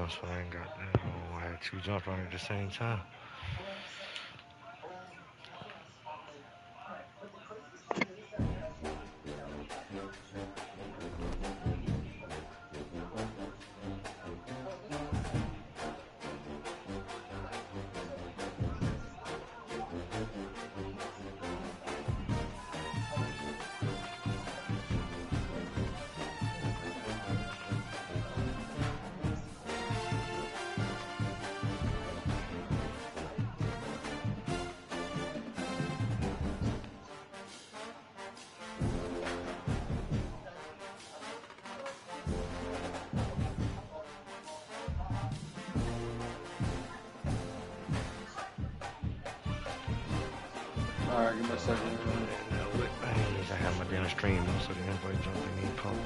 so I ain't got that. Oh, I had two jump running at the same time. All right, give me a second. I have my damn stream on, so the invite jumping in pop up.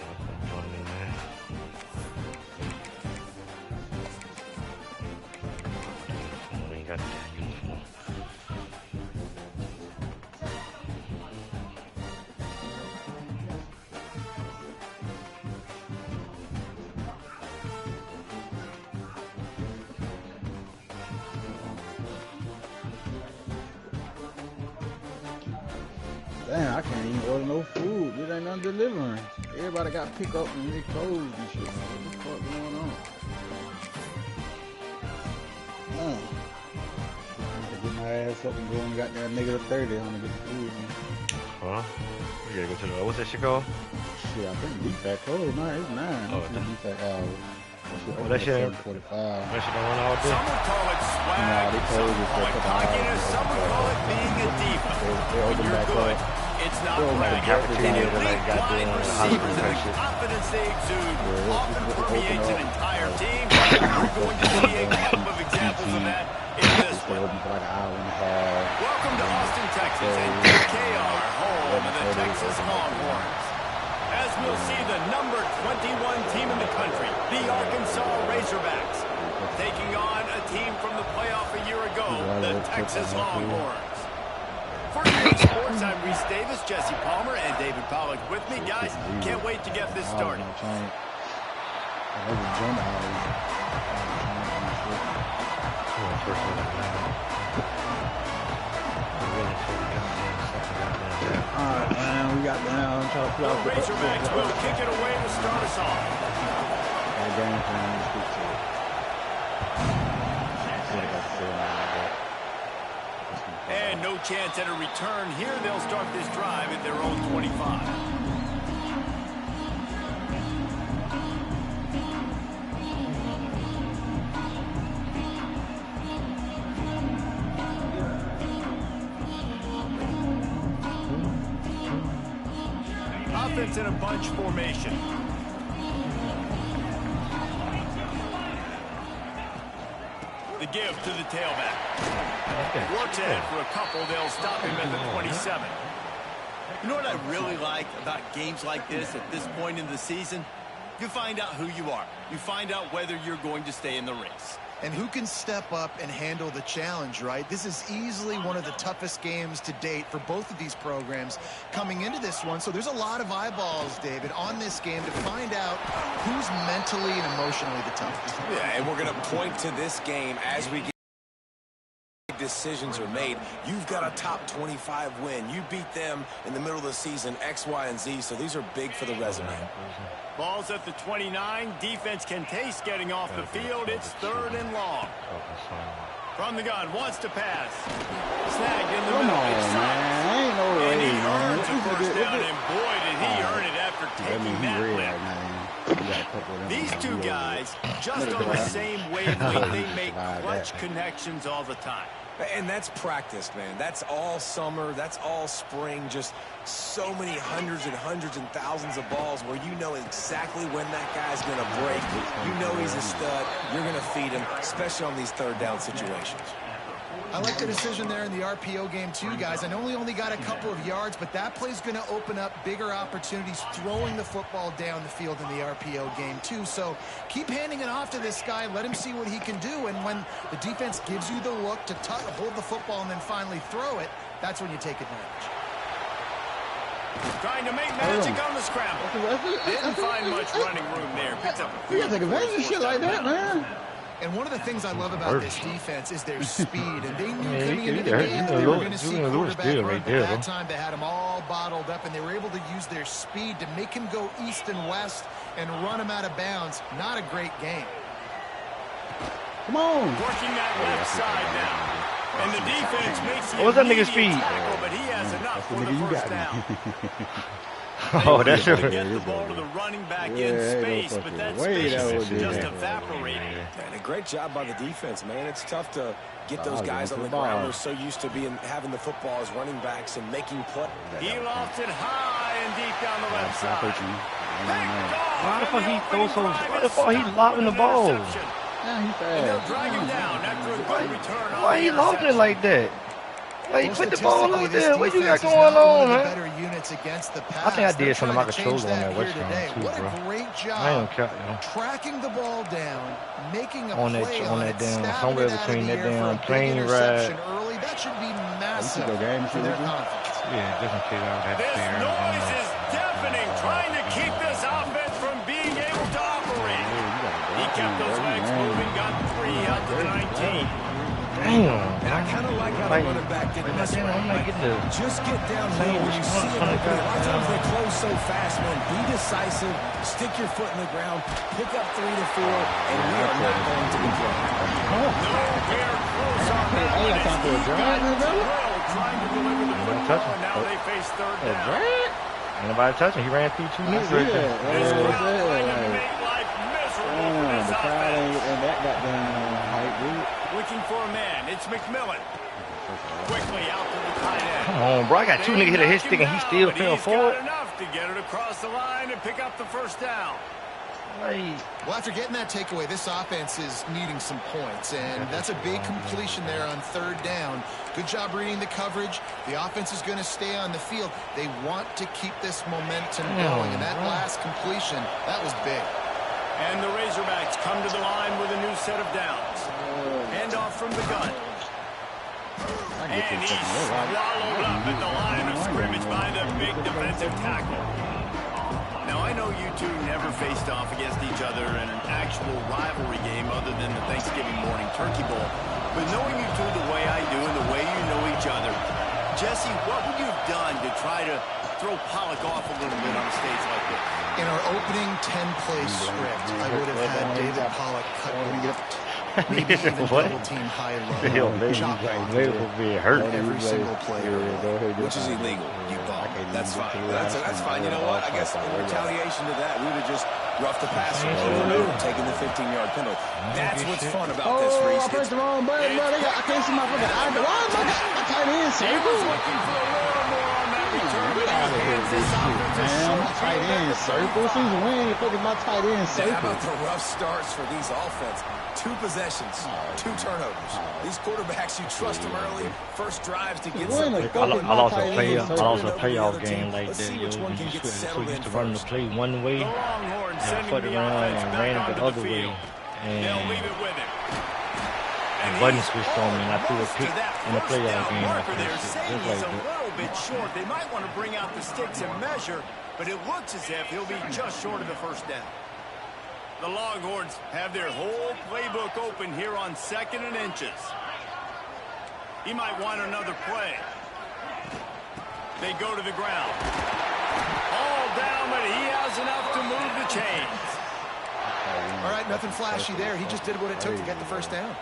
I'm joining in there. I ain't got the damn uniform. Damn, I can't even order no food. There ain't nothing delivering. Everybody got pick up and they closed and shit. What the fuck going on? Damn. I gotta get my ass up and go and got that -30 on to get the food. Huh? We gotta go to the, what's that shit called? Shit, I think DFAT closed. No, it's 9. Oh, It's DFAT hours. Oh, that shit. 45. That shit don't run all day. Some would call it swag, Nah, they some closed would it call for it a couple hours. cockiness, some would call it being a diva. They When opened you're back good, up. it's not They opened like a bragging. The cafeteria, elite like goddamn wide hospital receivers and type the shit. confidence they exude Yeah, often it's permeates open an up. entire team. You're going to see a couple of examples of that in this It's one. open for like an hour and a half. Welcome to Austin, Texas, and Ncaa, home of the Texas Longhorns. As we'll see the number 21 team in the country, the Arkansas Razorbacks, taking on a team from the playoff a year ago, the Texas Longhorns. For EA Sports, I'm Reese Davis, Jesse Palmer, and David Pollock with me. Guys, can't wait to get this started. Alright, man, we got down. I'm trying to The figure out Razorbacks will kick it away to start us off. got a game plan to speak to it. And no chance at a return here. They'll start this drive at their own 25. Offense in a bunch formation. The give to the tailback. Works ahead for a couple. They'll stop him at the 27. You know what I really like about games like this at this point in the season? You find out who you are. You find out whether you're going to stay in the race. And who can step up and handle the challenge, right? This is easily one of the toughest games to date for both of these programs coming into this one. So there's a lot of eyeballs, David, on this game to find out who's mentally and emotionally the toughest. Yeah, and we're going to point to this game as we get decisions are made. You've got a top 25 win. You beat them in the middle of the season, X, Y, and Z. So these are big for the resume. Ball's at the 29. Defense can taste getting off the field. It's 3rd and long. From the gun, wants to pass. Snagged in the Come middle. on, It's man. Ain't no and way, he man. earns a first down, and boy, did he earn it after That means taking he that red lift. right now. You got a couple of them. These two guys, just on the same wavelength, they make clutch connections all the time. And that's practice, man. That's all summer. That's all spring. Just so many hundreds and thousands of balls where you know exactly when that guy's going to break. You know he's a stud. You're going to feed him, especially on these third down situations. I like the decision there in the RPO game too, guys. I know he only got a couple of yards, but that play's going to open up bigger opportunities throwing the football down the field in the RPO game too. So keep handing it off to this guy. Let him see what he can do. And when the defense gives you the look to hold the football and then finally throw it, that's when you take advantage. Trying to make magic on the scramble. Didn't find much running room there. Picks up You gotta take advantage of shit like that, man. And one of the things I love about this defense is their speed. And they knew coming into the game they were going to see quarterback run. But that time they had him all bottled up, and they were able to use their speed to make him go east and west and run him out of bounds. Not a great game. Come on. Working that left side now. And the defense makes What was that nigga's speed? tackle, but he has enough for the first down. Oh, that's Get it. the ball to the running back in space, but that space just evaporated. And a great job by the defense, man. It's tough to get those guys on the ground. They're so used to having the football as running backs and making plays. He lofts it high and deep down the left side. Why the fuck he throw so? Why the fuck he lobbing the ball? Yeah, he And they'll fast. drag him down after a good return. Why he lobbing it like that? Like, put the ball over there. What you got going on, man? I think I did some of my controller on that West Ham too, What bro. a great I job ain't count, yo. tracking the ball down, making a On that- play on on that it, damn- snapping somewhere it out of between the that air for damn a big plane interception ride. early. That should be massive go game for their shooting? confidence. Yeah, just in case I would have to This stay around. noise is deafening, trying to keep this offense from being able to operate. He kept those legs moving, got 3 out to the 19. Damn. And I kind of like how the running back didn't mess I'm around. not getting the. Just get downhill when you see it open. A lot of times they close so fast, man. Be decisive. Stick your foot in the ground. Pick up 3 to 4, and we are not going to be close. Nowhere close on that Hey, one. I thought they were driving, He's brother. thrilled trying to deliver the football, and now they face third down. Ain't nobody touching. He ran through 2 niggas right there. This crowd trying to Yeah, make life miserable for this the crowd offense. ain't and that goddamn hype, dude. Looking for a man. It's McMillan. Quickly out to the tight end. Come on, bro. I got 2 niggas hit a hit stick and he still fell He's forward. got enough to get it across the line and pick up the first down. Like, Well, after getting that takeaway, this offense is needing some points, and that's a big completion there on third down. Good job reading the coverage. The offense is going to stay on the field. They want to keep this momentum going, and that last completion, that was big. And the Razorbacks come to the line with a new set of downs. Hand off from the gun. And he's swallowed up at the line of scrimmage by the big defensive tackle. Now, I know you two never faced off against each other in an actual rivalry game other than the Thanksgiving morning turkey bowl. But knowing you two the way I do and the way you know each other, Jesse, what would you have done to try to throw Pollock off a little bit on a stage like this? In our opening 10-play script, I would have had David Pollock cut left. Maybe even double team high-low. Chop off every single player. Which is illegal. You bum. That's fine. That's fine. You know what? I guess in retaliation to that, we would have just roughed the passer over and over, taking the 15-yard penalty. That's what's fun about this, Oh, Reese. I pressed the wrong button, bro. I can't see my fucking eye. Why is my tight end He circle? was looking for a little more on that return, but he hands this offense a Man, short my tight field end effort. circle. Since when the fuck is my tight end How circle? about the rough starts for these offense? 2 possessions, 2 turnovers. These quarterbacks, you trust them early. First drives to get When the something. fuck is I my lost tight a end play. I circle? lost a playoff game like Let's that, see yo. which one can You get so settled used in to run the first. play one way, The and Longhorns I sending fucked the around offense and back ran it onto the the other way, field. They'll leave and it with him. the And button he's switched on me, and I threw a almost pick to that in the first playoff down game marker after there, that shit, saying just he's like a that. little bit short. They might want to bring out the sticks and measure, but it looks as if he'll be just short of the first down. The Longhorns have their whole playbook open here on 2nd and inches. He might want another play. They go to the ground. All down, but he has enough to move the chains. All right, nothing flashy there. He just did what it took to get the first down.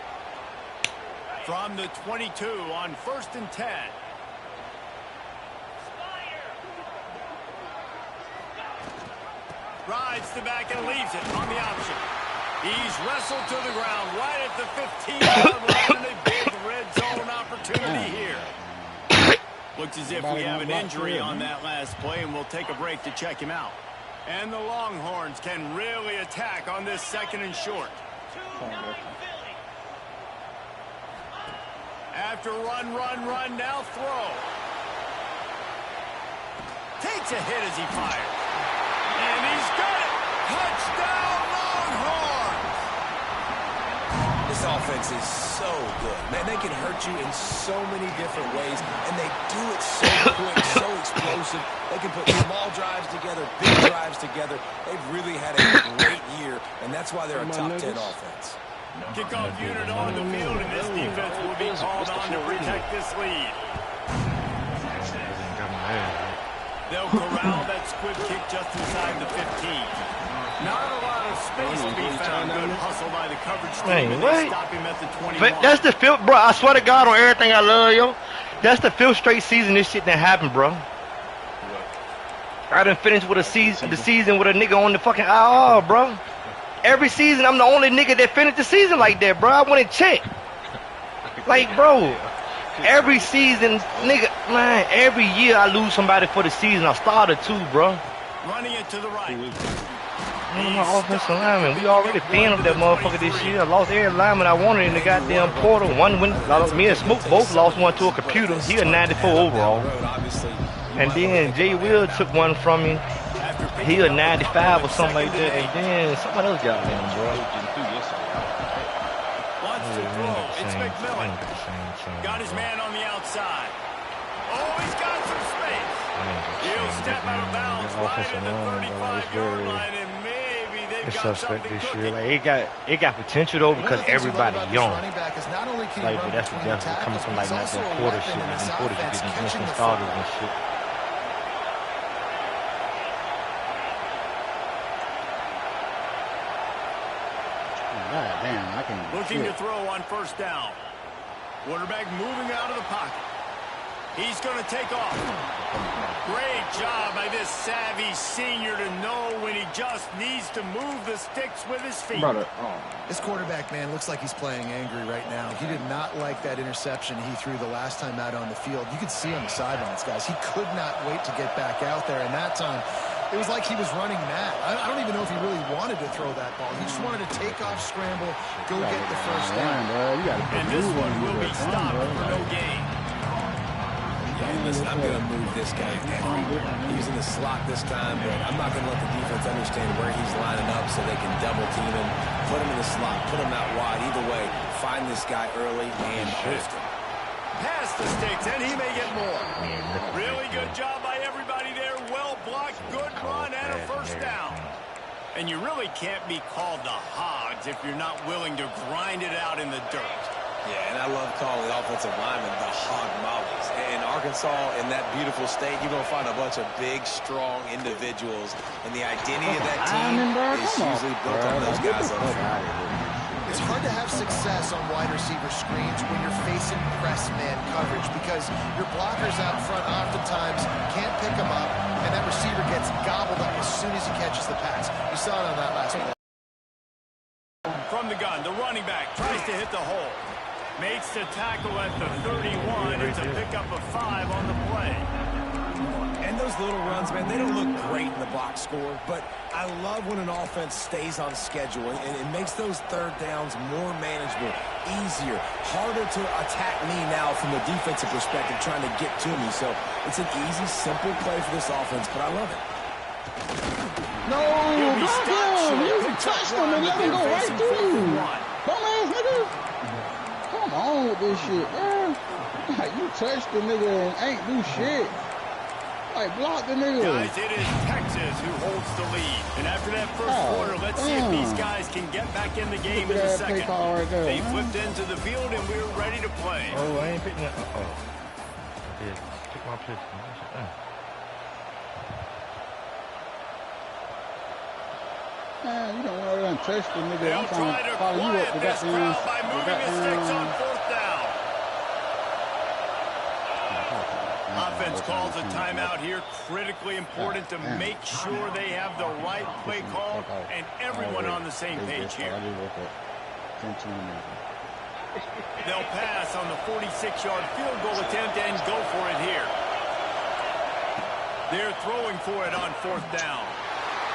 From the 22 on 1st and 10. Rides the back and leaves it on the option. He's wrestled to the ground right at the 15-yard line, and a big red zone opportunity here. Looks as if we have an injury on that last play, and we'll take a break to check him out. And the Longhorns can really attack on this 2nd and short. After run, now throw. Takes a hit as he fires. And he's got it. Touchdown, Longhorns. The This offense is so good. Man, they can hurt you in so many different ways, and they do it so quick, so explosive. They can put small drives together, big drives together. They've really had a great year, and that's why they're a top 10 offense. Kickoff unit on the field, and this defense will be called on to protect this lead. They'll corral that squib kick just inside the 15. Not a lot of space to be found. Good hustle by the coverage team, and they stop him at the 21. But that's the fifth, bro. I swear to God on everything I love, yo. That's the fifth straight season this shit done happened, bro. I done finished with the season with a nigga on the fucking IR, bro. Every season, I'm the only nigga that finished the season like that, bro. I went and checked. Like, bro, every season, nigga, man, every year I lose somebody for the season. I started two, bro. Running it to the right. My offensive lineman, we already fanned up that motherfucker this year. I lost every lineman I wanted in the goddamn portal. One went, me and Smoke both lost one to a computer. He a 94 overall. And then Jay Will took one from me. He a 95 or something like that. And then someone else got him, bro. Wants to throw. It's McMillan. Got his man on the outside. Oh, he's got some space. He'll step out of bounds right at the 35-yard line, and maybe they've got something this cooking. year. Like it got potential though because everybody young. Like, but that's the difference coming from like not that quarter shit. Like them quarters you getting instant starters and shit. God damn, I can't. Looking to throw on first down. Quarterback moving out of the pocket. He's going to take off. Great job by this savvy senior to know when he just needs to move the sticks with his feet. This quarterback, man, looks like he's playing angry right now. He did not like that interception he threw the last time out on the field. You could see on the sidelines, guys. He could not wait to get back out there, and that time it was like he was running mad. I don't even know if he really wanted to throw that ball. He just wanted to take off, scramble, go get the first down. And this one will be stopped for no gain. Yeah, listen, I'm going to move this guy everywhere. He's in the slot this time, but I'm not going to let the defense understand where he's lining up so they can double team him, put him in the slot, put him out wide. Either way, find this guy early and host him. Pass the sticks, and he may get more. Really good job by everybody there. Well blocked, good run, and a first down. And you really can't be called the Hogs if you're not willing to grind it out in the dirt. Yeah, and I love calling the offensive linemen the hog mollies. In Arkansas, in that beautiful state, you're going to find a bunch of big, strong individuals. And the identity of that team is usually built on those guys up front. It's hard to have success on wide receiver screens when you're facing press man coverage because your blockers out front oftentimes can't pick them up, and that receiver gets gobbled up as soon as he catches the pass. You saw it on that last play. From the gun, the running back tries to hit the hole. Makes the tackle at the 31. It's a pickup of 5 on the play. And those little runs, man, they don't look great in the box score, but I love when an offense stays on schedule, and it makes those third downs more manageable, easier, harder to attack me now from the defensive perspective trying to get to me. So it's an easy, simple play for this offense, but I love it. No, you touched him and let him go right through. Dumbass nigga. Come on with this shit, man. Like, you touched the nigga and ain't do shit. Like, block the nigga. Guys, it is Texas who holds the lead. And after that first quarter, let's see if these guys can get back in the game in the second. Right there, they flipped into the field, and we're ready to play. Oh, I ain't picking that. Uh-oh. I did. Pick my pick. Man, you don't want to touch the nigga. They'll try to quiet this crowd by moving the sticks on fourth down. Offense calls a timeout here. Critically important to make sure they have the right play call and everyone on the same page here. They'll pass on the 46-yard field goal attempt and go for it here. They're throwing for it on fourth down.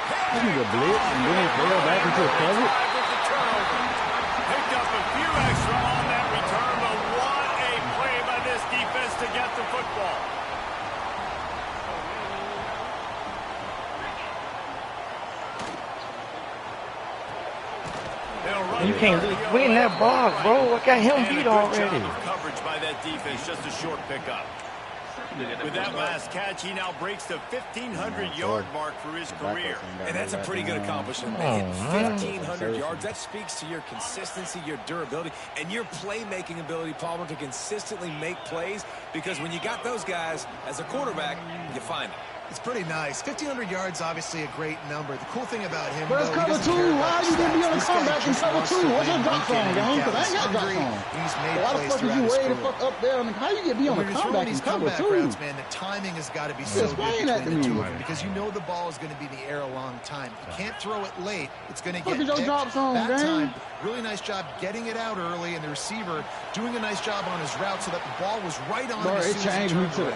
This nigga blitz and then throw back into a cover. Picked up a few extra on that return, but what a play by this defense to get the football. You can't win that box, bro. I got him beat already. Coverage by that defense, just a short pickup. With that last catch, he now breaks the 1,500-yard mark for his career. And that's a pretty good accomplishment, man. 1,500 yards. That speaks to your consistency, your durability, and your playmaking ability, Palmer, to consistently make plays. Because when you got those guys as a quarterback, you find them. It's pretty nice. 1,500 yards, obviously a great number. The cool thing about him, but it's cover two. Why you gonna be on the comeback in cover two? What's your drop song, gang? Because I ain't got drop song. Why the fuck is you way the fuck up there? How you get be on the comeback in cover two? Man, the timing has got to be so good between the two of them because you know the ball is going to be in the air a long time. You can't throw it late. It's going to get your drop song, that time. Really nice job getting it out early, and the receiver doing a nice job on his route so that the ball was right on. Bro, it changed me to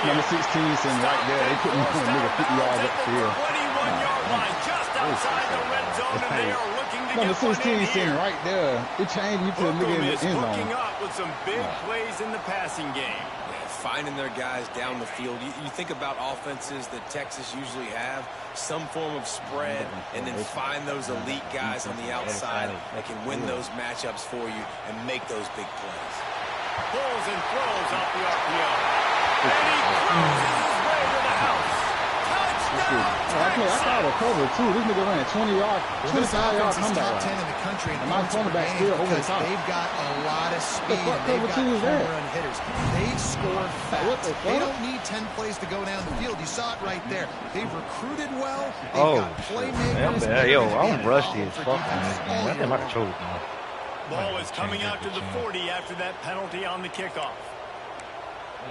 number 16 sitting right there. They put me on a nigga 50 yards up the field. 21-yard line, just outside the red zone, and they are looking to number get 16 sitting right there. It changed me to a nigga in the end zone. Hooking up with some big plays in the passing game. Finding their guys down the field. You think about offenses that Texas usually have, some form of spread, and then find those elite guys on the outside that can win those matchups for you and make those big plays. Pulls and throws off the RPO. And he cruises his way to the house. Touchdown! I called a cover too. This nigga ran a 20-yard, 25-yard comeback. Top 10 in the country, and my cornerback still over the top. They've got a lot of speed. They've got home run hitters. They score fast. They don't need 10 plays to go down the field. You saw it right there. They've recruited well. They've got playmakers. Yo, I'm rusty as fuck on this game. I think my controller's gone. Ball is coming out to the 40 after that penalty on the kickoff.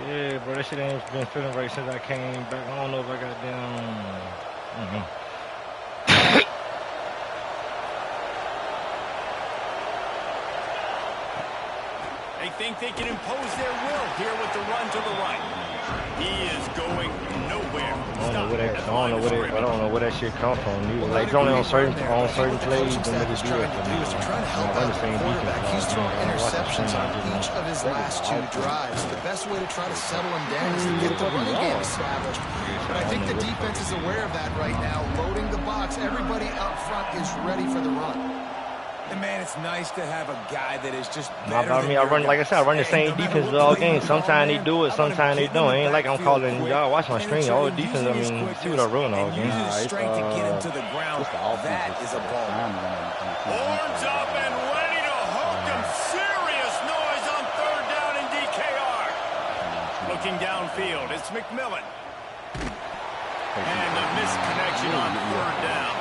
Yeah, bro, that shit ain't been feeling right since I came back. I don't know if I got down. They think they can impose their will here with the run to the right. He is going nowhere. I don't know where that shit come from. Like it's only on certain plays when they just do it. Trying to help out the quarterback. He's thrown interceptions on each of his last two drives. The best way to try to settle him down is to get the running game established. But I think the defense is aware of that right now. Loading the box. Everybody up front is ready for the run. And man, it's nice to have a guy that is just I run, like I said, I run the same defense all game. Sometimes they do it, sometimes they don't. It ain't like I'm calling y'all watch my screen. All the defense, I mean, see what I run all game. Strength to get him to the ground. That is a ball. Horns up and ready to hook him. Serious noise on third down in DKR. Looking downfield, it's McMillan. And a misconnection on third down.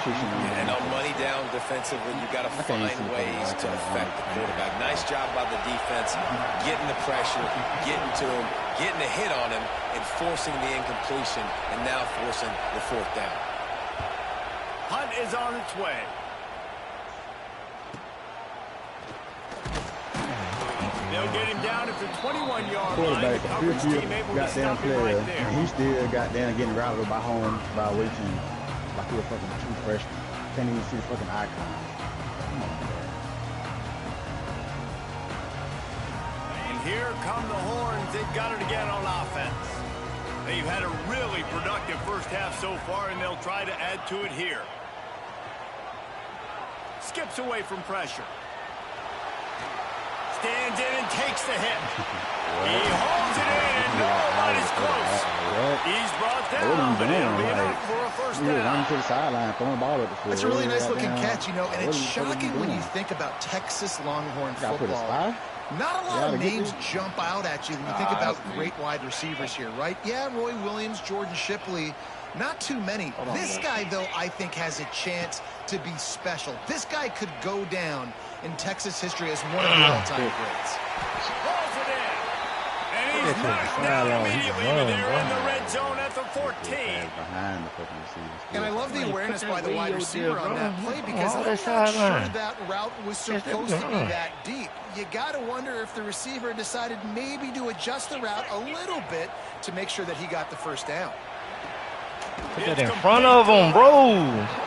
And on money down defensively, you've got to find ways to affect the quarterback. Nice job by the defense, getting the pressure, getting to him, getting a hit on him, and forcing the incompletion, and now forcing the fourth down. Hunt is on its way. They'll get him down at the 21-yard line. The coverage team able to stop him right there. He still got down getting routed by home by way team. Like he a fucking true freshman. Can't even see the fucking icon. Come on, bro. And here come the horns. They've got it again on offense. They've had a really productive first half so far, and they'll try to add to it here. Skips away from pressure. Stands in and takes the hit. He holds it in, and nobody's close. He's brought down, but it'll be enough for a first down. Running to the sideline, throwing the ball at the field. It's a really nice-looking catch, you know, and it's shocking when you think about Texas Longhorn football. Not a lot of names jump out at you when you think about great wide receivers here, right? Yeah, Roy Williams, Jordan Shipley, not too many. This guy, though, I think has a chance to be special. This guy could go down in Texas history as one of the all-time greats. Rolls it in. And he's knocked down immediately, but they're in the red zone at the 14. And I love the awareness by the wide receiver on that play because I'm not sure that route was supposed to be that deep. You got to wonder if the receiver decided maybe to adjust the route a little bit to make sure that he got the first down. Put that in front of him, bro.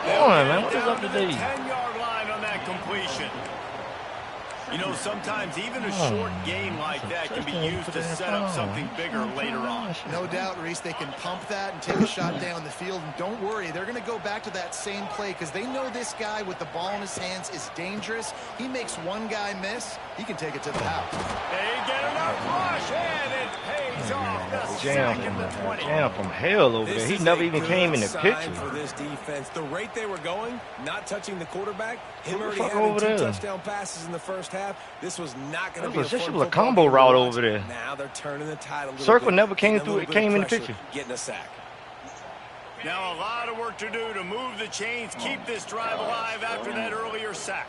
Come on, man. What is up today? 10-yard line on that completion. You know, sometimes even a short gain like that can be used to set up something bigger later on. No doubt, Reese, they can pump that and take a shot down the field. And don't worry, they're going to go back to that same play because they know this guy with the ball in his hands is dangerous. He makes one guy miss, he can take it to the house. They get enough rush, and it pays off. The second to 20. Jam from hell over there. He never even came in the picture. For this defense, the rate they were going, not touching the quarterback, him already fuck having over 2 there? touchdown passes in the first half. This was not going to be a This fun was a football combo game to route watch. over there. Now they're turning the tide a little Circle bit, never came getting a through. little It bit of came in the pressure, picture. getting a sack. Now a lot of work to do to move the chains, keep this drive alive after that earlier sack.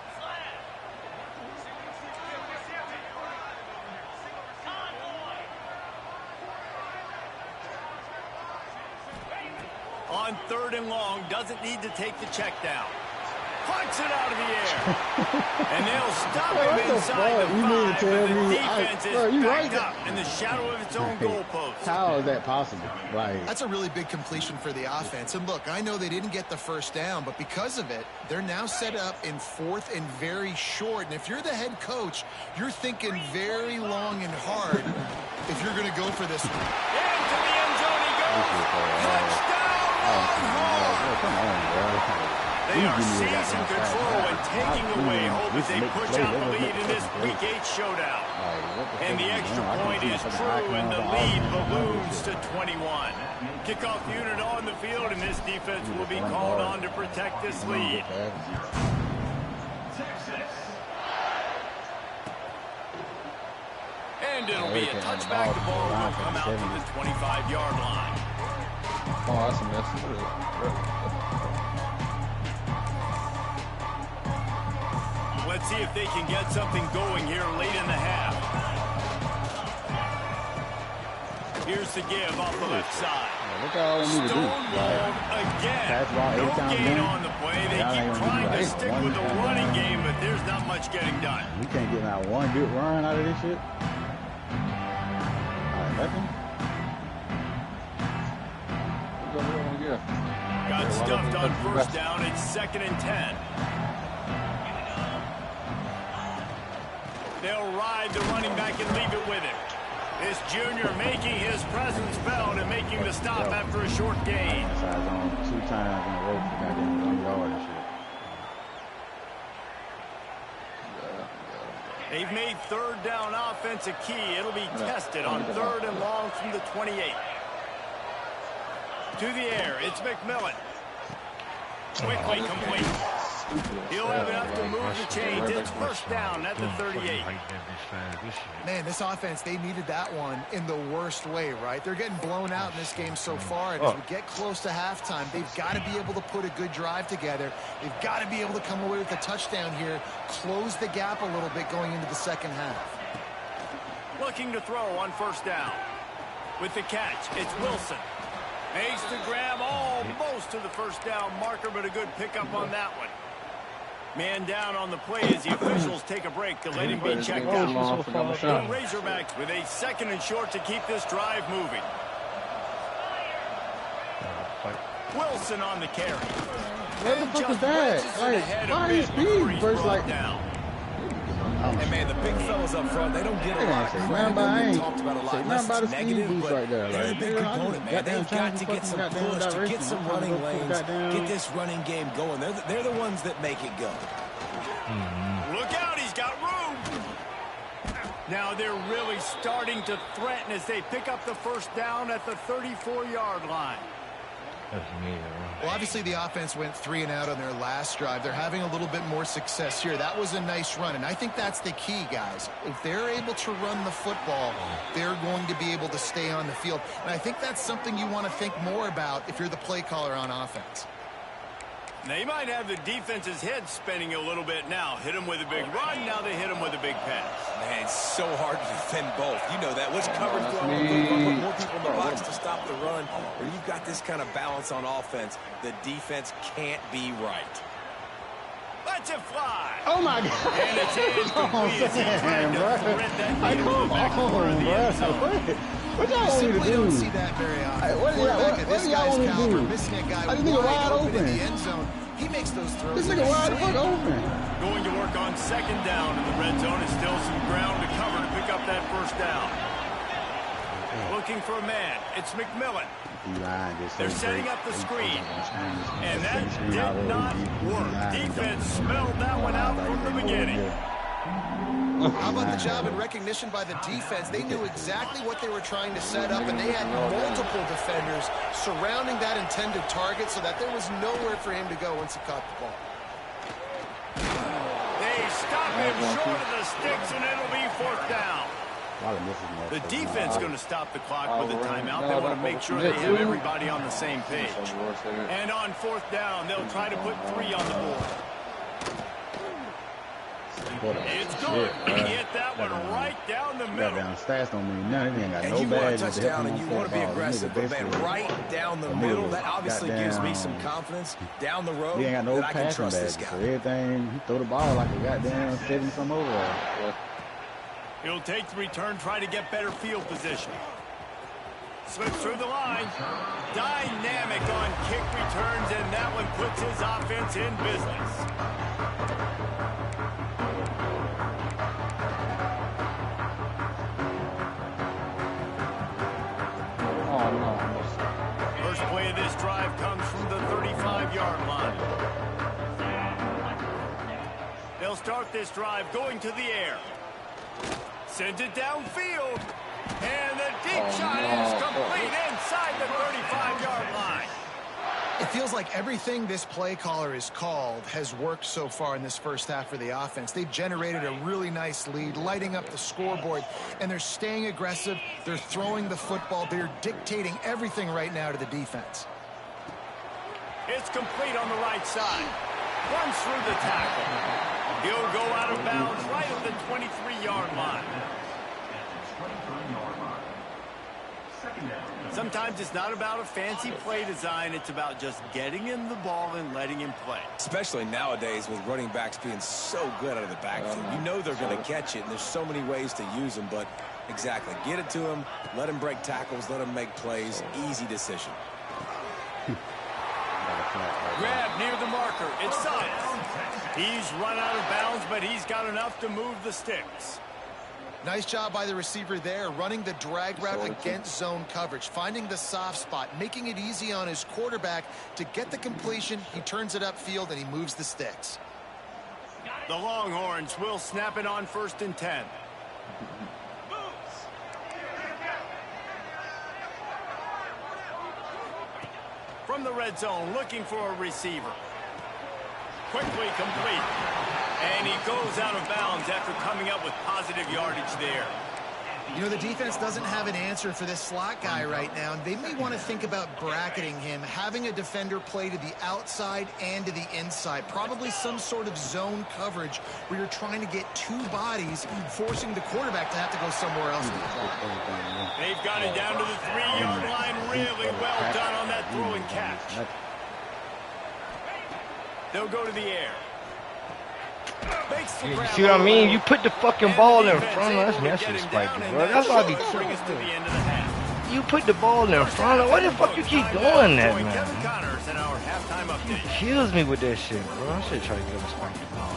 On 3rd and long, doesn't need to take the check down. Punts it out of the air. And they'll stop him inside the 5, but the defense is backed up in the shadow of its own goalpost. How is that possible? Like, That's a really big completion for the offense. And look, I know they didn't get the first down, but because of it, they're now set up in 4th and very short. And if you're the head coach, you're thinking very long and hard if you're going to go for this one. Into the end zone he goes. Touchdown, Longhorns. come on, bro. They are seizing control and taking away hope as they push out the lead in this Week 8 showdown. And the extra point is true, and the lead balloons to 21. Kickoff unit on the field, and this defense will be called on to protect this lead. And it'll be a touchback. The ball will come out to the 25-yard line. Oh, that's a mess. Let's see if they can get something going here late in the half. Here's the give off the left side. Look at all they need to do. Stonewalled again. No gain on the play. They keep trying to stick with the running game, but there's not much getting done. We can't get not one good run out of this shit. Nothing. Got stuffed on first down. It's 2nd and 10. They'll ride the running back and leave it with him. This junior making his presence felt and making the stop after a short gain. 2 times in a row for goddamn 1 yard and shit. They've made 3rd down offense a key. It'll be tested on 3rd and long from the 28. To the air, it's McMillan. Quickly complete. He'll have enough to move the chains. It's first down at the 38. Man, this offense, they needed that one in the worst way, right? They're getting blown out in this game so far, and as we get close to halftime, they've got to be able to put a good drive together. They've got to be able to come away with a touchdown here, close the gap a little bit going into the second half. Looking to throw on first down. With the catch, it's Wilson. Makes the grab almost to the first down marker, but a good pickup on that one. Man down on the play as the officials take a break to let him be checked out. The Razorbacks with a 2nd and short to keep this drive moving. Wilson on the carry. What the fuck is that? Like, how is speed versus like down. And man, the big fellas up front, they don't get a lot of credit. They've talked about a lot. Unless it's negative, but they're the big component, man. They've got to get some push to get some running lanes, get this running game going. They're the ones that make it go. Look out, he's got room. Now they're really starting to threaten as they pick up the first down at the 34-yard line. Well, obviously the offense went 3 and out on their last drive. They're having a little bit more success here. That was a nice run, and I think that's the key, guys. If they're able to run the football, they're going to be able to stay on the field. And I think that's something you want to think more about if you're the play caller on offense. They might have the defense's head spinning a little bit now. Hit them with a big run, now they hit them with a big pass. Man, it's so hard to defend both. You know that. Which coverage do I want to put more people in the box to stop the run? Or you've got this kind of balance on offense. The defense can't be right. Let's it fly. oh my God. And it's incomplete as he tried to thread that needle back corner of the end zone. What y'all want me to Simply do? don't see that very often. What do y'all want me to do? Missing a guy This nigga wide open in open. the end zone. He makes those throws. This nigga wide the fuck open. Going to work on second down in the red zone. Is still some ground to cover to pick up that first down. Looking for a man. It's McMillan. They're setting up the screen. And that did not work. Defense smelled that one out from the beginning. How about the job and recognition by the defense? They knew exactly what they were trying to set up, and they had multiple defenders surrounding that intended target so that there was nowhere for him to go once he caught the ball. They stop him short of the sticks, and it'll be fourth down. The defense going to stop the clock with a timeout. They want to make sure they have everybody on the same page. And on fourth down, they'll try to put 3 on the board. It's good. He hit that one right down the middle. And you want a touchdown and you want to be aggressive, but man, right down the middle, that obviously gives me some confidence down the road that I can trust this guy. Everything, he throw the ball like a goddamn 70-some over. He'll take the return, try to get better field position. Slips through the line. Dynamic on kick returns, and that one puts his offense in business. First play of this drive comes from the 35-yard line. They'll start this drive going to the air. Sends it downfield. And the deep shot is complete inside the 35-yard line. It feels like everything this play caller has called has worked so far in this first half for the offense. They've generated a really nice lead, lighting up the scoreboard, and they're staying aggressive. They're throwing the football. They're dictating everything right now to the defense. It's complete on the right side. Runs through the tackle. He'll go out of bounds right at the 23-yard line. Sometimes it's not about a fancy play design. It's about just getting him the ball and letting him play. Especially nowadays with running backs being so good out of the backfield. You know they're going to catch it, and there's so many ways to use them. But exactly, get it to him, let him break tackles, let him make plays. Easy decision. Grab near the marker. It's Science. He's run out of bounds, but he's got enough to move the sticks. Nice job by the receiver there, running the drag route against zone coverage, finding the soft spot, making it easy on his quarterback to get the completion. He turns it upfield, and he moves the sticks. The Longhorns will snap it on 1st and 10. From the red zone, looking for a receiver. Quickly complete. And he goes out of bounds after coming up with positive yardage there. You know, the defense doesn't have an answer for this slot guy right now, and they may want to think about bracketing him, having a defender play to the outside and to the inside. Probably some sort of zone coverage where you're trying to get 2 bodies, forcing the quarterback to have to go somewhere else. They've got it down to the 3-yard line. Really well done on that throw and catch. They'll go to the air. You see what I mean? You put the fucking ball in front of us. That's what Spike, bro. That's why I be tripping. You put the ball in front of us. Why the fuck you keep doing that, man? He kills me with that shit, bro. I should try to get him to spike the ball.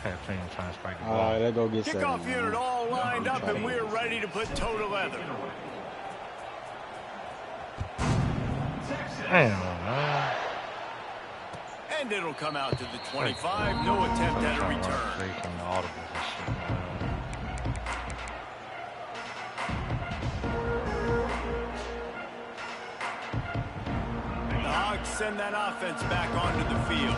Had plenty of time to spike the ball. All right, let's go get Kickoff unit all lined up, and we're ready to put toe to leather. Damn, man. And it'll come out to the 25. No attempt at a return. The Hogs send that offense back onto the field.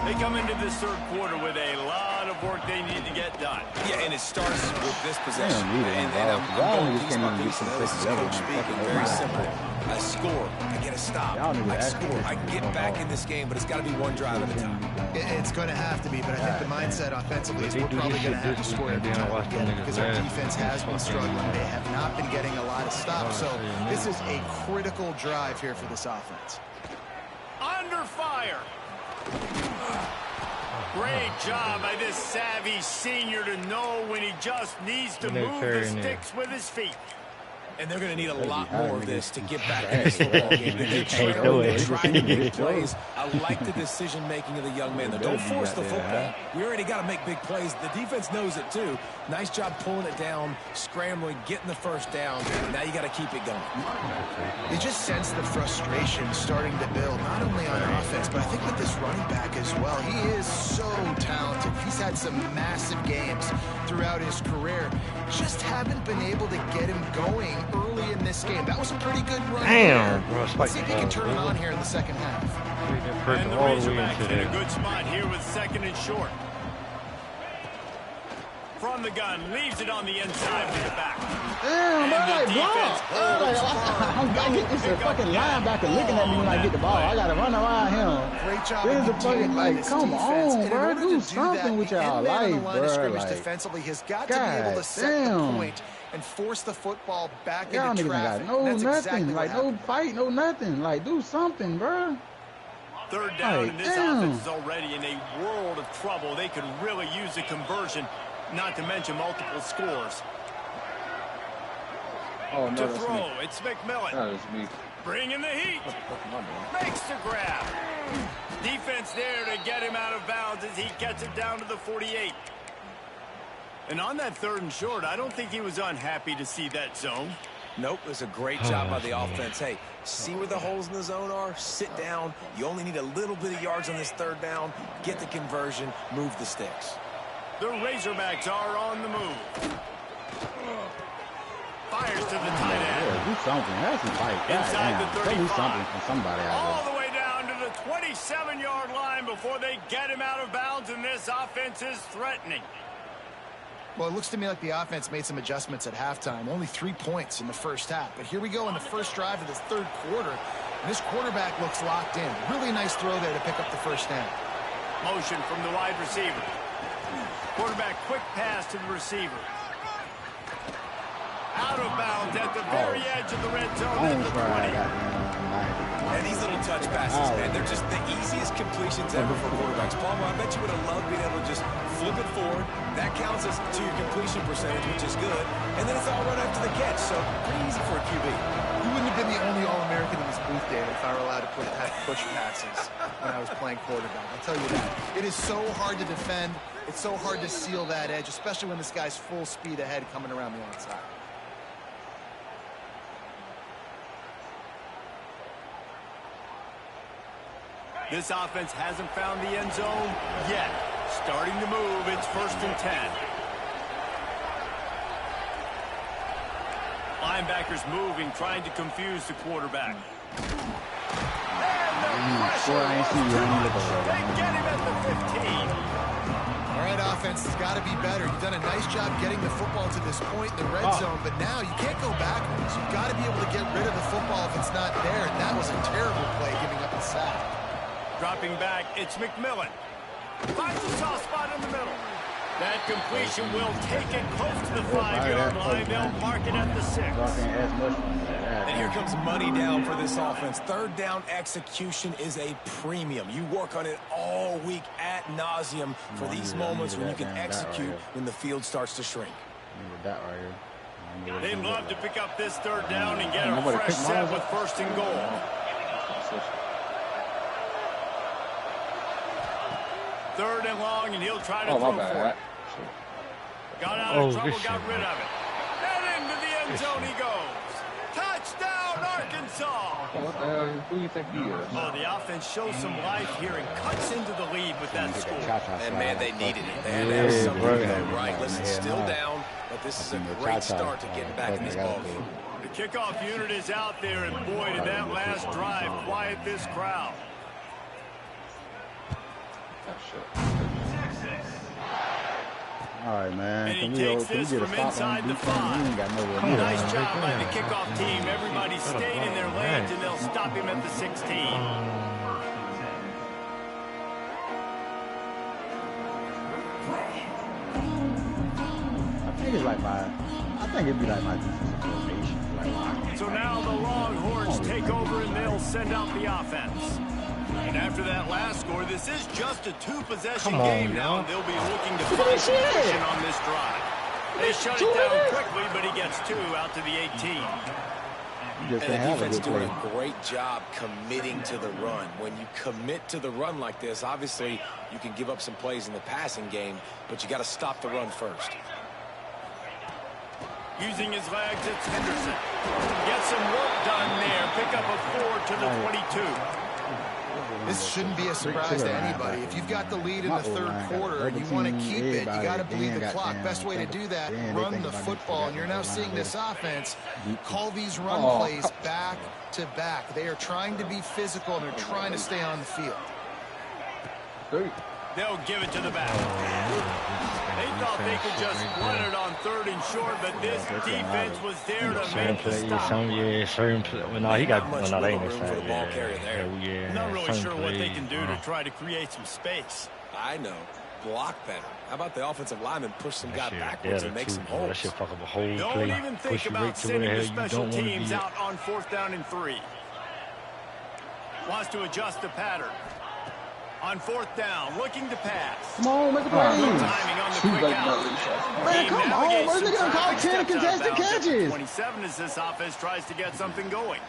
They come into this 3rd quarter with a lot of work they need to get done. Yeah, and it starts with this possession. And I'm going piece by piece. This is coach speaking. Very simple. I score. I get a stop. I score. I get back in this game, but it's got to be one drive at a time. It's going to have to be, but I think the mindset offensively is we're probably going to have to score every time again because our defense has been struggling. They have not been getting a lot of stops, so this is a critical drive here for this offense. Under fire. Great job by this savvy senior to know when he just needs to move the sticks with his feet. And they're going to need a lot more of this to get back in this football game. They try to make plays. I like the decision-making of the young man. Don't force the football. We already got to make big plays. The defense knows it, too. Nice job pulling it down, scrambling, getting the first down. Now you got to keep it going. You just sense the frustration starting to build, not only on offense, but I think with this running back as well. He is so talented. He's had some massive games throughout his career. Just haven't been able to get him going early in this game. That was a pretty good run. Damn, bro. Let's see if he can turn it on here in the second half. And the Razorbacks in a good spot here with 2nd and short. From the gun, leaves it on the inside with the back. Damn, bro, like block. I get this fucking linebacker looking at me when I get the ball. I gotta run around him. Great job. This is a fucking, like, come on, bro. Do something with y'all life, bro. Like, defensively has got to be able to set the point and force the football back y'all into niggas traffic. ain't got no nothing. Exactly Like, no fight, no nothing. Like, do something, bro. 3rd down, Like, and this offense is already in a world of trouble. They could really use a conversion, not to mention multiple scores. Oh, no, To that's throw, me. it's McMillan. That is me. Bringing the heat. What the fuck am I doing? Makes the grab. Defense there to get him out of bounds as he gets it down to the 48. And on that 3rd and short, I don't think he was unhappy to see that zone. Nope, it was a great job by the offense. Hey, see where the holes in the zone are? Sit down. You only need a little bit of yards on this 3rd down. Get the conversion. Move the sticks. The Razorbacks are on the move. Fires to the tight end. Yeah, do something. That's some fight. Inside the 35. Do something from somebody out All there. the way down to the 27-yard line before they get him out of bounds, and this offense is threatening. Well, it looks to me like the offense made some adjustments at halftime. Only 3 points in the first half. But here we go in the first drive of this 3rd quarter. And this quarterback looks locked in. Really nice throw there to pick up the first down. Motion from the wide receiver. Quarterback quick pass to the receiver. Out of bounds at the very edge of the red zone at the 20. And these little touch passes, man, they're just the easiest completions ever for quarterbacks. Palmer, I bet you would have loved being able to just flip it forward. That counts as to your completion percentage, which is good. And then it's all run after the catch, so pretty easy for a QB. You wouldn't have been the only All-American in this booth, David, if I were allowed to push passes when I was playing quarterback. I'll tell you that. It is so hard to defend. It's so hard to seal that edge, especially when this guy's full speed ahead coming around the outside. This offense hasn't found the end zone yet. Starting to move, it's 1st and 10. Linebackers moving, trying to confuse the quarterback. And the pressure. They get him at the 15. All right, offense has got to be better. You've done a nice job getting the football to this point in the red zone, but now you can't go backwards. You've got to be able to get rid of the football if it's not there. And that was a terrible play, giving up a sack. Dropping back, it's McMillan. Finds a soft spot in the middle. That completion will take it close to the 5-yard line. They'll mark it at the 6. And here comes money down for this offense. 3rd down execution is a premium. You work on it all week ad nauseum for these moments when you can execute when the field starts to shrink. They'd love to pick up this 3rd down and get a fresh set with 1st and goal. 3rd and long, and he'll try to throw for it. Got out of trouble, got rid of it. And into the end zone he goes. Touchdown, Arkansas! What the hell? Who do you think he is? Oh, the offense shows some life here and cuts into the lead with that score. And, man, they needed it. They had to have something to go right. Listen, still down, but this is a great start to getting back in this ballgame. The kickoff unit is out there, and boy, did that last drive quiet this crowd. All right, man. And he takes this from inside the 5. Nice job by the kickoff team. Everybody stayed in their lanes, and they'll stop him at the 16. I think it'd be like my defensive formation. So now the Longhorns take over, and they'll send out the offense. And after that last score, this is just a 2-possession game now. They'll be looking to find position on this drive. They They shut it down quickly, but he gets 2 out to the 18. Just And the have a defense good doing play. a great job committing to the run. When you commit to the run like this, obviously you can give up some plays in the passing game, but you got to stop the run first. Using his legs, it's Henderson. Get some work done there. Pick up a 4 to the 22. This shouldn't be a surprise to anybody. If you've got the lead in the third quarter and you want to keep it, you got to bleed the clock. Best way to do that, run the football. And you're now seeing this offense call these run plays back to back. They are trying to be physical, and they're trying to stay on the field. They'll give it to the back. They thought they could just run it on 3rd and short, but this defense was there to make the stop. Certain play. Well, no, he got. Well, no, they ain't Room for the ball carrier there. Yeah, Not really certain sure what they plays, can do to try to create some space. I know. Block better. How about the offensive lineman push some guy That shit backwards better and make too, some bro. holes? That shit fuck up a whole Don't play. even think Push you right about to where sending the the hell you special don't want to teams be. out on 4th down and 3. Wants to adjust the pattern. On 4th down, looking to pass. Come on, make a Good play. timing on the quick out. Man, He come on. navigates Why some they gonna call traffic, 10 steps out of contested bounds at the catches? 27 as this offense tries to get something going.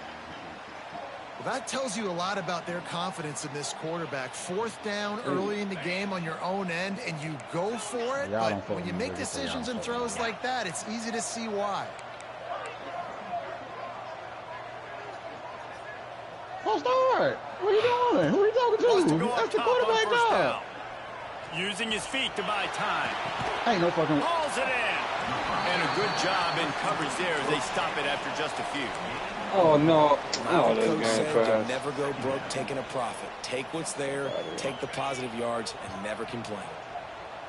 Well, that tells you a lot about their confidence in this quarterback. 4th down early in the game on your own end, and you go for it. Y'all don't But fuck when you with make me, decisions y'all and don't fuck throws like that, it's easy to see why. False start. What are you doing? Who are you Wants talking to to? go That's up the top on quarterback 1st job. down. Using his feet to buy time. Ain't no fucking. Hauls it in. And a good job in coverage there as they stop it after just a few. Oh, no. My Oh, this coach game said trash. you'll never go broke taking a profit. Take what's there, take the positive yards, and never complain.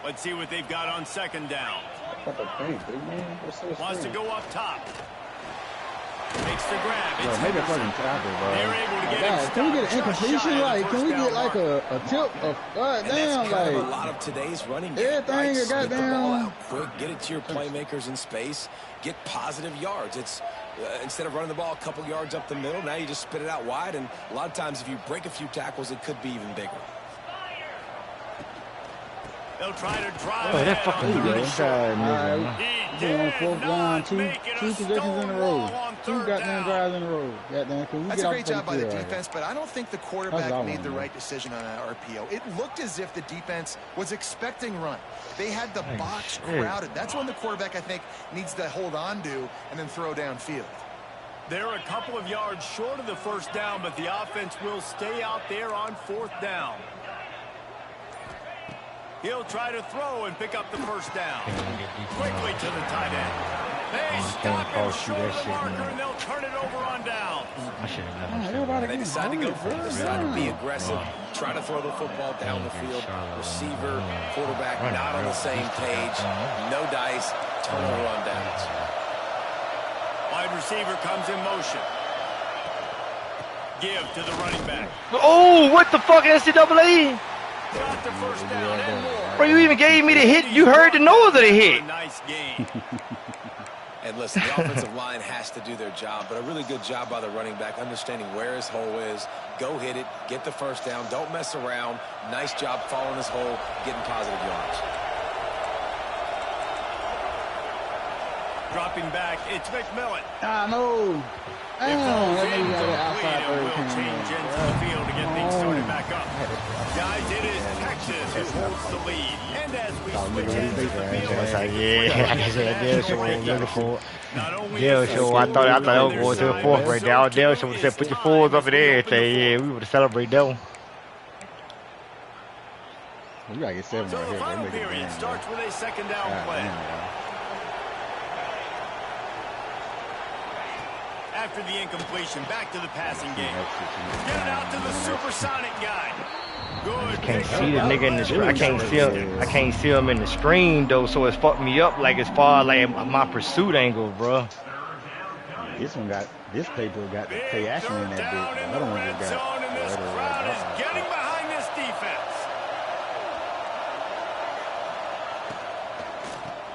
Let's see what they've got on 2nd down. What the thing, big man? What's this Wants to thing? go up top. Makes the grab. Bro, It's maybe a Henderson. fucking tackle, bro. They're able to get God, him can we get an stopped just incompletion? shy of Like, the can we first get down like mark. a tip? And that's Damn, kind of a like. lot of today's running game. Everything right? you got Get the ball down. out quick, get it to your playmakers in space, get positive yards. It's instead of running the ball a couple yards up the middle, now you just spit it out wide. And a lot of times, if you break a few tackles, it could be even bigger. They'll try to drive Oh, it that in fucking on 30 good short. side, All nigga. right. He We're on did 4th down, not two make it a possessions in a stone row. wall on 2 3rd goddamn down. drives in a row. Goddamn, can we That's get a off great the job by the field right defense, but I don't think the That's quarterback what I made the want, right decision on that RPO. It looked as if the defense was expecting run. They had the box shit. crowded. That's when the quarterback, I think, needs to hold on to and then throw downfield. They're a couple of yards short of the 1st down, but the offense will stay out there on 4th down. He'll try to throw and pick up the 1st down. Quickly to the tight end. They stop him short of the marker, and they'll turn it over on down. I should have Ah, never everybody They getting decide to go for it. hurt, Decide to be bro. aggressive. Try to throw the football down the field. Receiver, quarterback not on the same page. No dice. Turnover on downs. Wide receiver comes in motion. Give to the running back. Oh, what the fuck, NCAA? Got the 1st down and more. Bro, you even gave me the hit. You heard the noise of the hit. A nice game. And listen, the offensive line has to do their job, but a really good job by the running back, understanding where his hole is. Go hit it, get the 1st down, don't mess around. Nice job following his hole, getting positive yards. Dropping back, it's McMillan. I know. It Damn, falls that nigga got that incomplete outside and will 13. change into the field to get things started back up. Guys, it is Texas who holds the lead. And as we switch ends of the field, I was like, yeah, like I said, Dale show was looking for it. not only Dale is the show, I thought score I was going to the on 4th their right side, now. so Dale too show would have is said, put your the 4s line up in there. as we open the Say, yeah, we would have celebrated that one. You gotta get 7 So right the here, bro. final Make it period damn, starts with a 2nd down bro. play. Goddamn, bro. After the incompletion, back to the passing game. Get it out to the supersonic guy. Good. Can't pick see the up. nigga in the screen. I can't see him in the screen though, so it's fucked me up. Like as far as like my pursuit angle, bro. This paper got the play action in that Down bitch. in I the don't red even got zone, and this crowd is getting behind this defense.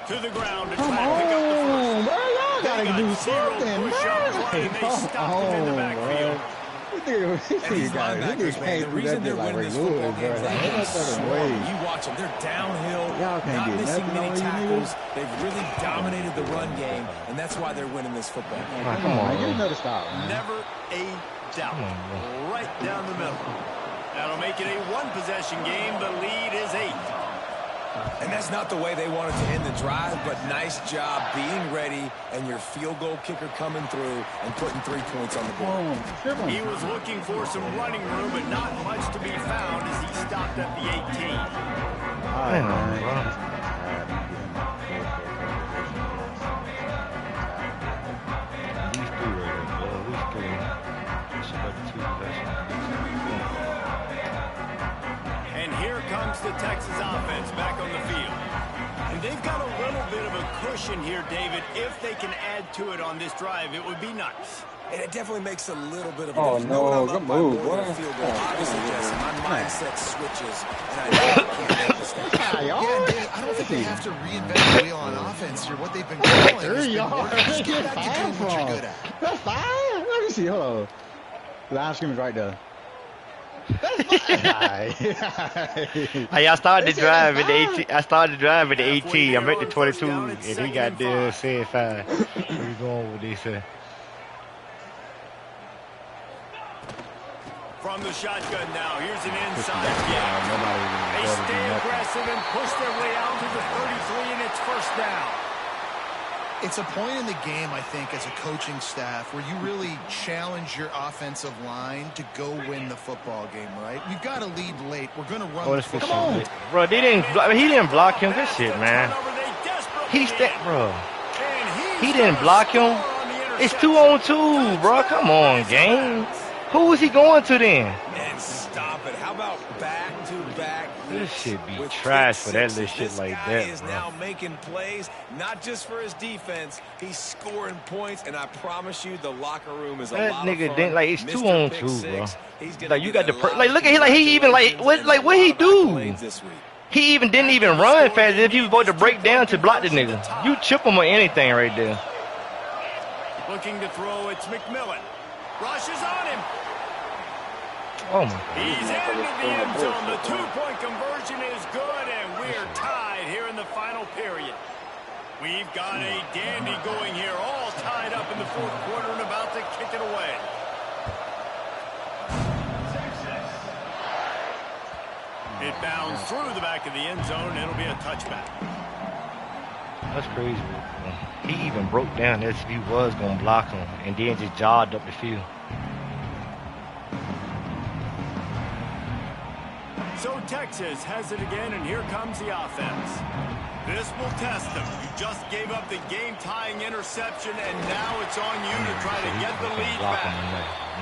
To the ground to try Come to pick up the on, first. bro. Y'all They gotta got do zero something, push up man. front, and they Come stopped him in the on, backfield. bro. These linebackers, man, the reason they're winning this football game is they hit slow. You watch them; they're downhill, not missing many tackles. They've really dominated the run game, and that's why they're winning this football game. Come on, get another stop. Never a doubt. Right down the middle. That'll make it a one-possession game. The lead is 8. And that's not the way they wanted to end the drive, but nice job being ready and your field goal kicker coming through and putting 3 points on the board. He was looking for some running room, but not much to be found as he stopped at the 18. And here comes the Texas offense back on the field. And they've got a little bit of a cushion here, David. If they can add to it on this drive, it would be nice. And it definitely makes a little bit of a Oh, difference. no, Knowing I'm good up by move, more than boy. a field goal, obviously, Jesse, my mindset switches, and I know I can't make mistakes. Yeah, and Dave, I don't think they have to reinvent the wheel on offense here. What they've been calling has 3 been yards. working. Just get back to doing what you're good at. That's 5? Let me see. Hold on. Line scrimmage right there. That's 5. Hey, I started the drive at the 18. I started the drive at the 18. I'm at the 22, and he got there said 5. Where you going with this? From the shotgun now, here's an inside kick. They stay aggressive and push their way out to the 33, and it's first down. It's a point in the game, I think, as a coaching staff where you really challenge your offensive line to go win the football game, right? We've got a lead late. We're going to run the football. Come on. Bro, he didn't block him. Good shit, man. Bro. He didn't block him. It's 2-on-2, bro. Come on, game. Who is he going to then? And stop it. How about back-to-back? This shit be trash for that little shit like that, This guy is bro. now making plays, not just for his defense. He's scoring points, and I promise you, the locker room is a That lot nigga of fun. didn't like it's Mr. 2-on-2, Pick bro. Six, he's gonna Like you get got the a lot like of look at him like he even like what he do? this week. He even didn't even run fast as if he was about to break down to block the nigga. You chip him or anything right there. Looking to throw, it's McMillan. Rushes on him. Oh my God. He's into the end zone. The 2-point conversion is good, and we're tied here in the final period. We've got a dandy going here, all tied up in the fourth quarter and about to kick it away. It bounds through the back of the end zone, and it'll be a touchback. That's crazy. Bro. He even broke down as if he was gonna block him and then just jogged up the field. So Texas has it again, and here comes the offense. This will test them. You just gave up the game-tying interception, and now it's on you to try to get the lead back.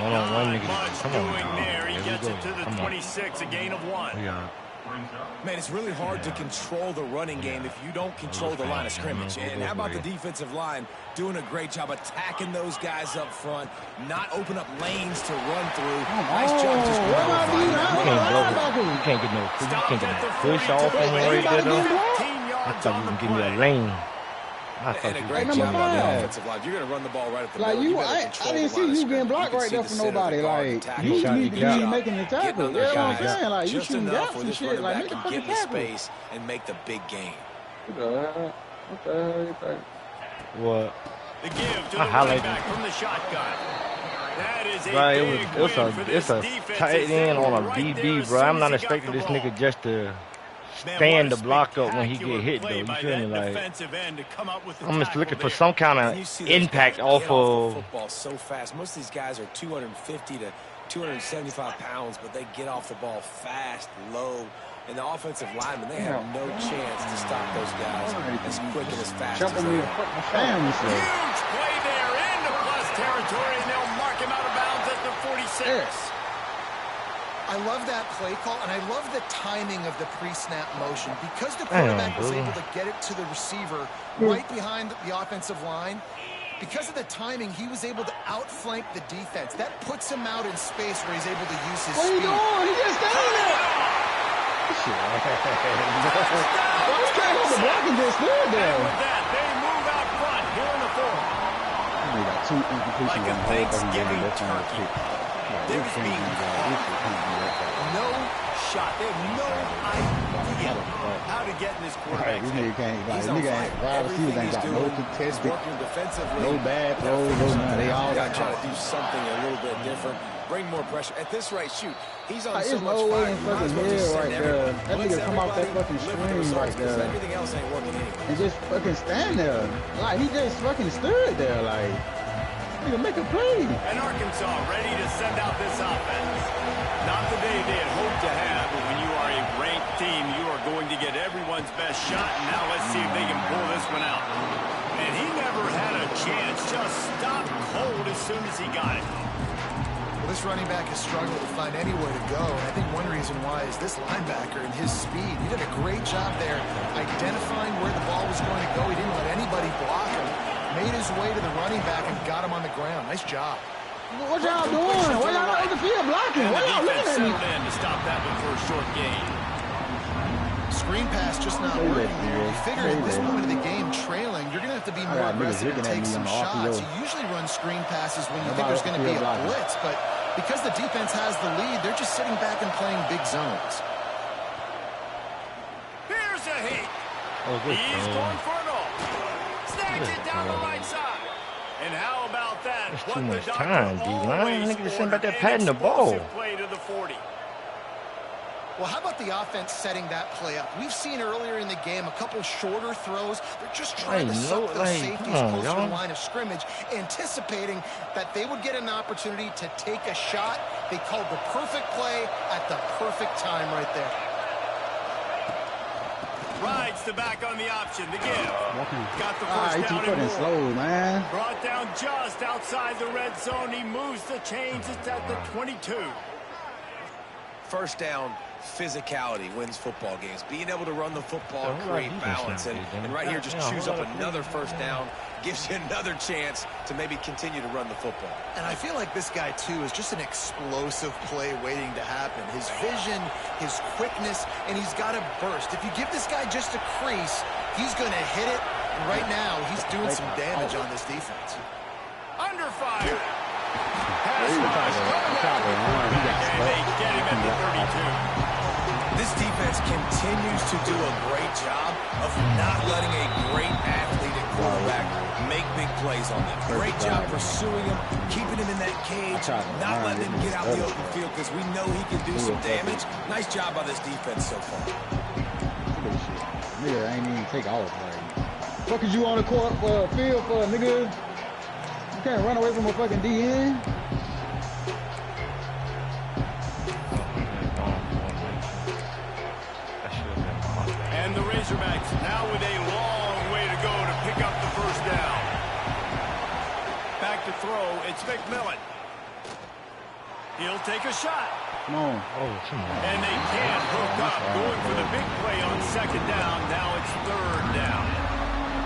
One-on-one Not nigga. much Come on, doing there. He we gets go. it to the Come on. 26, a gain of 1. Yeah. Man, it's really hard to control the running game if you don't control the line of scrimmage. And how about the defensive line doing a great job attacking those guys up front, not open up lanes to run through. Nice job just You can't get no push off on him right there though. I thought you can give me a lane. I thought And a you great number job on the 5. offensive line. You're going to run the ball right at the Like middle. you, better I control didn't the see line of you getting scrimmage. blocked You right can there see for the center of nobody. the guard Like tackle. you need to be Getting making the Getting tackle. on You know those what I'm guys saying? Like you just shooting enough gaps where and this shit. running Like back make the can fucking get in the tackle. space and make the big game. What the hell you think? what? The give to I the running highlighted back from the shotgun. That is a Right, big win for it's this a defense tight as they end were on a right there DB, as bro. soon I'm as not he got expecting the this ball. nigga just to Man, stand what the a block up when he spectacular get hit play though. You by feel me? that Like defensive end to come up with the I'm just tackle looking for there. some kind And of you see those impact guys off get off the of. football so fast. Most of these guys are 250 to 275 pounds, but they get off the ball fast, low. And the offensive linemen, they have no chance to stop those guys as quick and as fast as Jumping they me to are. put my family stuff. Huge play there into plus territory, and they'll mark him out of bounds at the 46. I love that play call, and I love the timing of the pre-snap motion. Because the quarterback was able to get it to the receiver right behind the offensive line, because of the timing, he was able to outflank the defense. That puts him out in space where he's able to use his What are you speed. doing? He just standing there. Why you trying to block and just stood there? With that, they move out front here in the fourth. They got 2 incompletions Like a on the whole fucking game. Thanksgiving That's on the turkey. kick. They're just being no shot. They have no idea how to get in this quarterback. This nigga can't, like, He's this on nigga fire. ain't, wide receivers ain't got no contested, working defensively. no bad throws, no nothing. They all got got to try caught. to do something a little bit different, bring more pressure. At this rate, shoot, he's on so There's much no way fire. in You might as fucking well just hell send right there. everybody. That Blitz nigga come off that everybody, fucking live with the screen results, right 'cause there everything else ain't working anyway. and just fucking stand there. Like, he just fucking stood there, like, nigga, make a play. And Arkansas ready to send out this offense. Not the day they had hoped to have, but when you are a ranked team, you are going to get everyone's best shot. And now let's see if they can pull this one out. And he never had a chance, just stopped cold as soon as he got it. Well, this running back has struggled to find anywhere to go, and I think one reason why is this linebacker and his speed. He did a great job there identifying where the ball was going to go. He didn't let anybody block him. Made his way to the running back and got him on the ground. Nice job. What y'all doing? Why y'all not on the field blocking? And Why the y'all defense looking at me? settled in to stop that one for a short gain. Screen pass just not working there. You figure at this point of the game, trailing, you're going to have to be more aggressive and take some shots. You usually run screen passes when you think there's going to be a blitz, but because the defense has the lead, they're just sitting back and playing big zones. Here's a hit. He's going for it all. Snags it down the right side. And how about that? That's too much time, D-line. Nigga just sitting back there patting the ball. Play to the 40. Well, how about the offense setting that play up? We've seen earlier in the game a couple shorter throws. They're just trying to suck those safeties closer to the line of scrimmage, anticipating that they would get an opportunity to take a shot. They called the perfect play at the perfect time right there. Rides the back on the option. The give. Got the Ah, first he too down and fucking more. slow, man. Brought down just outside the red zone. He moves the chains. It's at the 22. First down, physicality wins football games. Being able to run the football, create balance. And right here, just choose up another first down, gives you another chance to maybe continue to run the football. And I feel like this guy, too, is just an explosive play waiting to happen. His vision, his quickness, and he's got a burst. If you give this guy just a crease, he's going to hit it. And right now, he's doing some damage on this defense. Under fire. Pass rush. And they get him at the 32. This defense continues to do a great job of not letting a great athlete at quarterback make big plays on them. Great job pursuing him, keeping him in that cage, not letting him get out the open field because we know he can do some damage. Nice job by this defense so far. Nigga, I ain't even take off. Like, fuck is you on the court field for, nigga? You can't run away from a fucking DN. And the Razorbacks now with a long way to go to pick up the first down. Back to throw, it's McMillan. He'll take a shot. Come on. And they can't hook up. Going for the big play on second down. Now it's third down.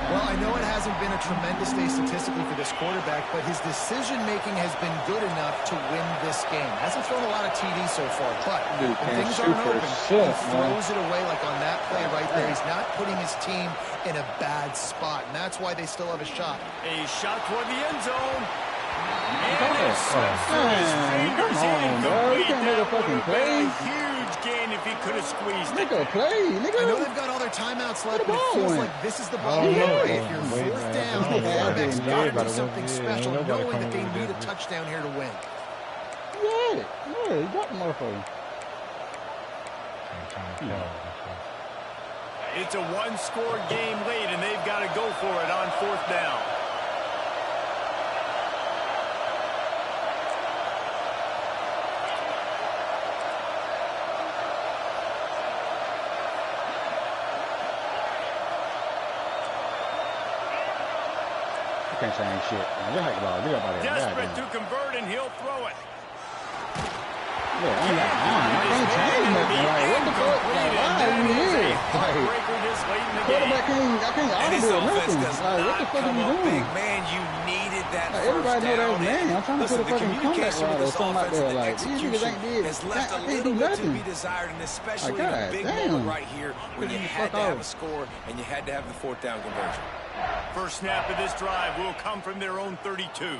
Well, I know it hasn't been a tremendous day statistically for this quarterback, but his decision-making has been good enough to win this game. Hasn't thrown a lot of TDs so far, but when things aren't open, he throws it away like on that play right there. He's not putting his team in a bad spot, and that's why they still have a shot. A shot toward the end zone. And it slips through his fingers. Come on, bro. You can't make a fucking play. A huge gain if he could have squeezed it. Make a play, nigga. I know they've got all their timeouts left, but it ball feels went. like this is the ball to play. If you're fourth down, the quarterback's got to do something special, knowing that they need a touchdown here to win. Yeah, he got the motherfucker. It's a one-score game late, and they've got to go for it on fourth down. Can't change shit. Man, just hike the ball. Get up out of here. Desperate to convert, and he'll throw it. Yeah, I ain't got time. I can't change nothing. Like, what the fuck? Like, why are you here? Like, quarterback can't, I can't audible nothing. Like, what the fuck are you doing? Man, you needed that Like, everybody know that's man. I'm trying to Listen, put a fucking comeback route or something out there. Like, these niggas ain't did. has I left a can't do little bit to nothing. be desired, and especially Like, in a big God moment damn. right here when you had to have a score and you had to have the fourth down conversion. First snap of this drive will come from their own 32.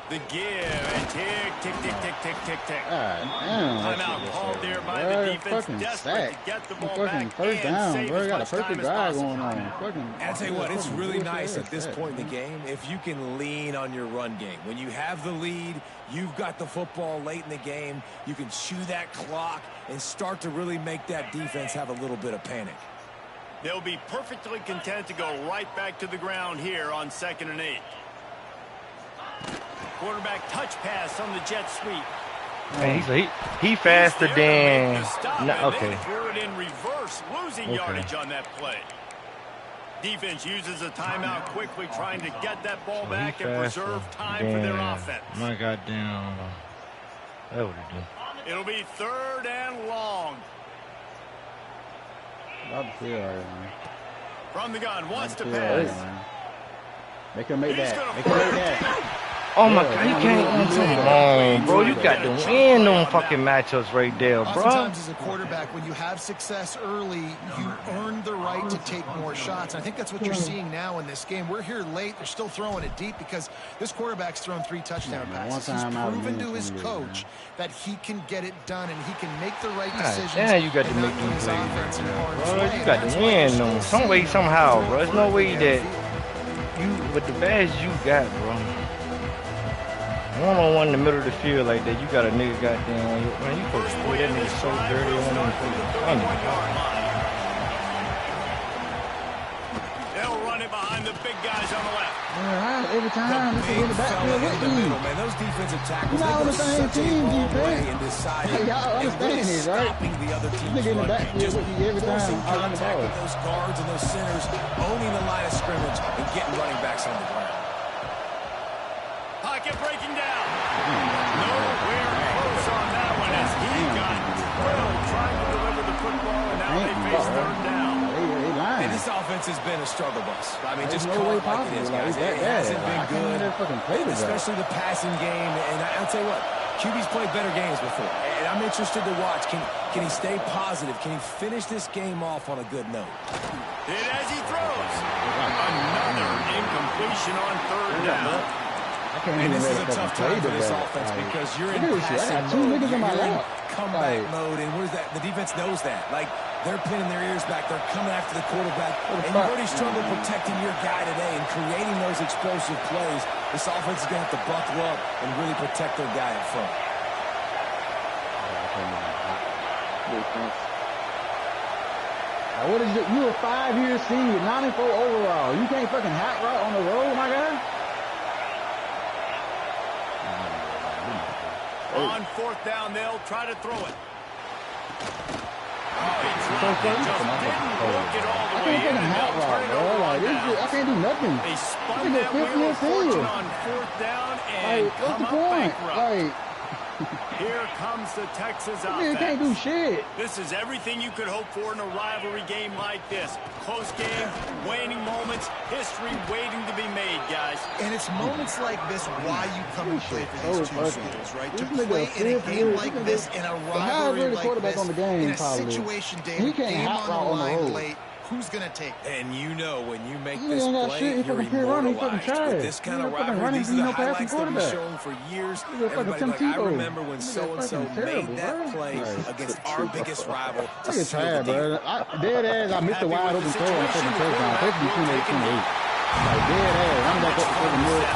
The give and tick, tick, tick, tick, tick, tick, tick. Timeout called there by the defense, desperate to get the ball back first down, save bro. as Got a much time perfect as drive possible. going on. Fucking, And I tell you what, it's really nice at this that. point in the game if you can lean on your run game. When you have the lead, you've got the football late in the game, you can chew that clock and start to really make that defense have a little bit of panic. They'll be perfectly content to go right back to the ground here on 2nd and 8. Quarterback touch pass on the jet sweep. Man, he faster than. Okay. Threw it in reverse, losing yardage on that play. Defense uses a timeout quickly, trying to get that ball back and preserve time for their offense. My goddamn. That would have done. It'll be 3rd and long. From the gun, wants to pass. Make him make that. Make him make that. Oh my God, you can't. Come on, bro. You got to win them fucking matchups right there, bro. Oftentimes as a quarterback, when you have success early, you earn the right to take more shots. I think that's what you're seeing now in this game. We're here late. They're still throwing it deep because this quarterback's thrown 3 touchdown passes. He's proven to his coach that he can get it done and he can make the right decisions. Yeah, you got to make them plays, bro. You got to win them some way, somehow, bro. There's no way that you, with the badge you got, bro. One-on-one in the middle of the field like that, you got a nigga goddamn, man, you supposed to play that nigga so dirty on him. They'll run it behind the big guys on the left. Every time, Big fella in the middle, man. Those defensive tackles, they go such a long way in deciding and really stopping the other team's run game. Just forcing contact with those guards and those centers, owning the line of scrimmage and getting running backs on the ground. Pocket breaking down. Nowhere close on that one as he got drilled trying to deliver the football, and now they face 3rd down. And this offense has been a struggle bus. I mean, just no call way it like it is, guys. It hasn't been good, especially the passing game. And I'll tell you what, QB's played better games before. And I'm interested to watch. Can he stay positive? Can he finish this game off on a good note? Hit as he throws. Another incompletion on 3rd down. And this is a tough time for this offense because you're in passing mode, you're in comeback mode, and what is that? The defense knows that. Like, they're pinning their ears back, they're coming after the quarterback, and you've already struggled protecting your guy today and creating those explosive plays. This offense is going to have to buckle up and really protect their guy up front. What is it? You a 5-year senior, 94 overall. You can't fucking hot route on the road, my guy? On 4th down, they'll try to throw it. Oh, he I didn't work it all the way in, and they'll turn it over on downs. I can't do nothing. They spun that wheel of fortune on 4th down and what's come the up point? bankrupt. Here comes the Texas offense. Can't do shit. This is everything you could hope for in a rivalry game like this. Close game, waning moments, history waiting to be made, guys. And it's moments like this why you come and play for these two schools, right? To play in a game like this, in a rivalry like this, in a situation, David, game on the line late, who's going to take it? And you know when you make this play, you're immortalized. With this kind of rivalry, these are the highlights that we've shown for years. Everybody's like, I remember when so-and-so made that play against our biggest rival to seal the deal. Dead ass, I missed a wide open throw on a fucking touchdown. Supposed to be 28-28. Like, dead ass, I'm back up to the middle.